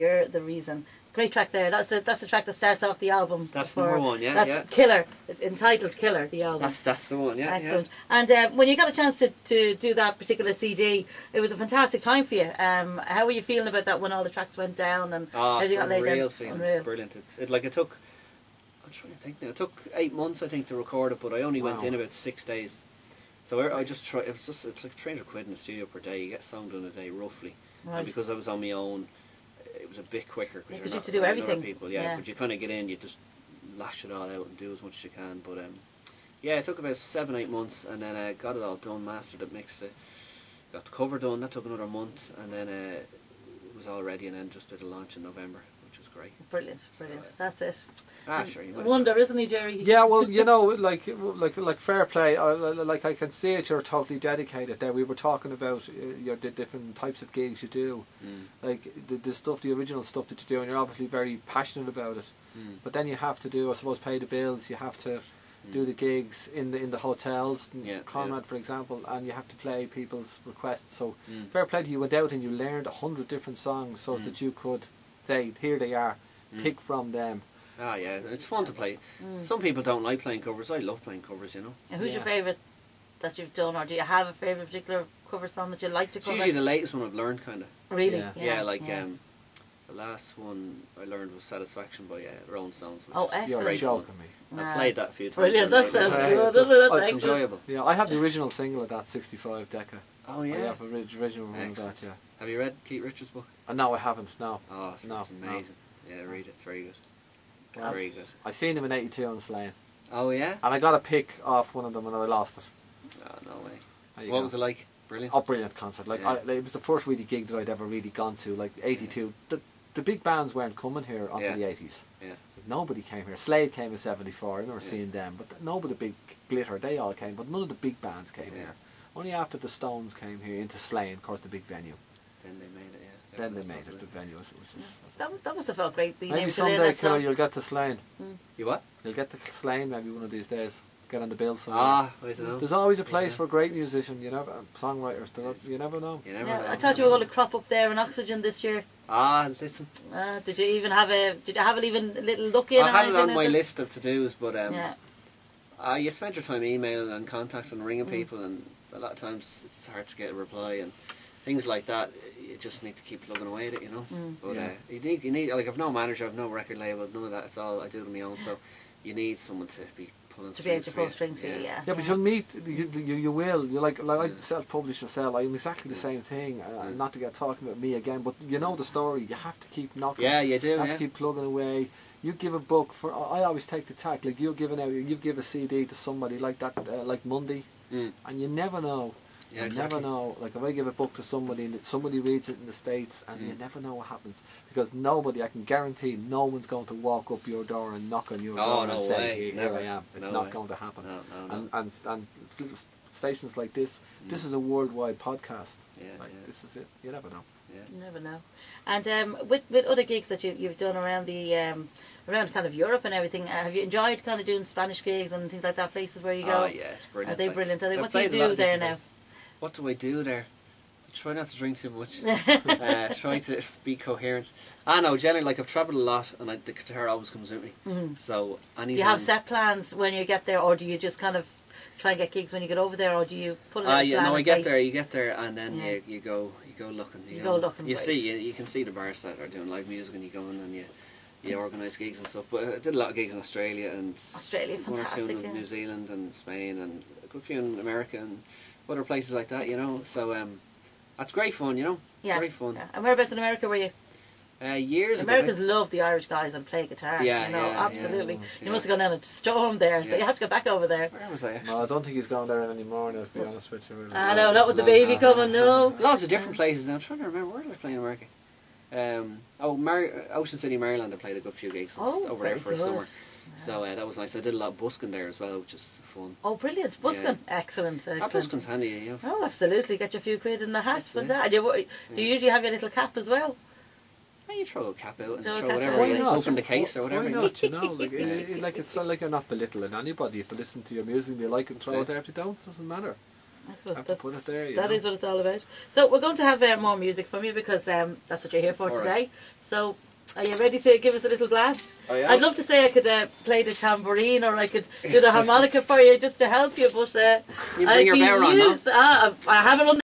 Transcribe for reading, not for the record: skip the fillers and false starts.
You're the Reason. Great track there. That's the track that starts off the album. That's number one, yeah. That's Killer, entitled Killer, the album. That's the one, yeah. Excellent. Yeah. And when you got a chance to do that particular CD, it was a fantastic time for you. How were you feeling about that when all the tracks went down and it's you got laid down? unreal feeling. It's brilliant. It took, I'm trying to think now, it took 8 months I think to record it, but I only went in about 6 days. So I just tried, it's like £300 in the studio per day. You get a song done a day roughly. Right. And because I was on my own, it was a bit quicker because you have to do everything. People, but you kind of get in, you just lash it all out and do as much as you can. But yeah, it took about 7-8 months, and then I got it all done, mastered it, mixed it, got the cover done. That took another month, and then it was all ready, and then just did a launch in November, which was great. Brilliant. That's it. Sure. You wonder, isn't he, Jerry? Yeah, well, you know, like fair play. Like I can see it. You're totally dedicated. There, we were talking about the different types of gigs you do, like the stuff, the original stuff that you do, and you're obviously very passionate about it. But then you have to do, I suppose, pay the bills. You have to do the gigs in the hotels, Conrad, for example, and you have to play people's requests. So fair play to you. Went out and you learned 100 different songs so that you could say, here they are, pick from them. Ah, yeah, it's fun to play. Some people don't like playing covers. I love playing covers, you know. And who's your favourite that you've done, or do you have a favourite particular cover song that you like to cover? It's usually the latest one I've learned, kind of. Really? Yeah, the last one I learned was Satisfaction by Rolling Stones. Oh, excellent. You're joking me. I played that a few times. Brilliant, that sounds good. That's enjoyable. Yeah, I have the original single of that, 65 Decca. Oh, yeah? I have the original one of that, yeah. Have you read Keith Richards' book? No, I haven't, no. Oh, it's amazing. Yeah, read it, it's very good. Very good. I seen him in '82 on Slane. Oh, yeah? And I got a pick off one of them and I lost it. Oh, no way. What was it like? Brilliant? Oh, brilliant concert. Like, it was the first really gig that I'd ever really gone to, like 82. The big bands weren't coming here until the 80s. Yeah. Nobody came here. Slade came in '74, I remember seeing them, but nobody big Glitter, they all came, but none of the big bands came here. Only after the Stones came here into Slane, of course, the big venue. Then they made it, Then they made it, the venue. That must have felt great being maybe able to someday, Killer, you'll get to Slane. You what? You'll get to Slane maybe one of these days. Get on the bill somewhere. I don't know. There's always a place for a great musician, you know, songwriters. You never know. You never know. I thought you were going to crop up there in Oxygen this year. Listen. Did you even have a little look in? I had it on my list of to-dos, but you spend your time emailing and contacting and ringing people, and a lot of times it's hard to get a reply and things like that. You just need to keep plugging away at it, you know. But you need like I've no manager, I've no record label, none of that. It's all I do it on my own. So you need someone to be pulling strings. To be able to pull strings for you, yeah. But you'll meet, you will. You like I self-publish yourself. I'm exactly the same thing. Not to get talking about me again, but you know the story. You have to keep knocking. Yeah, you do. You have to keep plugging away. You give a book for. I always take the tack. Like you give a CD to somebody like that, like Monday, and you never know. Yeah, you never know. Like if I give a book to somebody and somebody reads it in the States, and you never know what happens, because nobody, I can guarantee, no one's going to walk up your door and knock on your door and say, "Here I am." It's not going to happen. No. And little stations like this, this is a worldwide podcast. This is it. You never know. You never know. And with other gigs that you've done around the around kind of Europe and everything, have you enjoyed kind of doing Spanish gigs and things like that? Places where you go? Oh yeah, it's brilliant. Are they brilliant? What do you do there now? What do I do there? I try not to drink too much. Try to be coherent. No, generally, like I've travelled a lot, and the guitar always comes with me. So anytime. Do you have set plans when you get there, or do you just kind of try and get gigs when you get over there, or do you put a plan I in get place? there. You get there, and then you go looking. You go looking. You see, you can see the bars that are doing live music, and you go in and you organise gigs and stuff. But I did a lot of gigs in Australia and one or two in New Zealand and Spain, and a good few in America and other places like that, you know. So that's great fun, you know. It's great fun. Yeah. And whereabouts in America were you? Years ago. Americans love the Irish guys and play guitar. Absolutely. You must have gone down a storm there, so you had to go back over there. Where was I actually? No, I don't think he's going there anymore now, to be honest with you. No, not with the baby coming, no. Lots of different places. I'm trying to remember, where did I play in America? Ocean City, Maryland. I played a good few gigs over there for a summer. So that was nice. I did a lot of busking there as well, which is fun. Oh, brilliant. Busking. Excellent. Busking's handy, you know. Oh, absolutely. Get your few quid in the hat. For that. Do you usually have your little cap as well? Yeah, you throw a cap out and throw whatever. Open the case or whatever. Why not, you know? It's not like you're not belittling anybody. If they listen to your music, they like it, throw it there. If they don't, it doesn't matter. Excellent. Have to put it there, That is what it's all about. So we're going to have more music from you because that's what you're here for All today. right. So are you ready to give us a little blast? Oh, yeah. I'd love to say I could play the tambourine or I could do the harmonica for you just to help you, but You bring your bear on, no? I have it on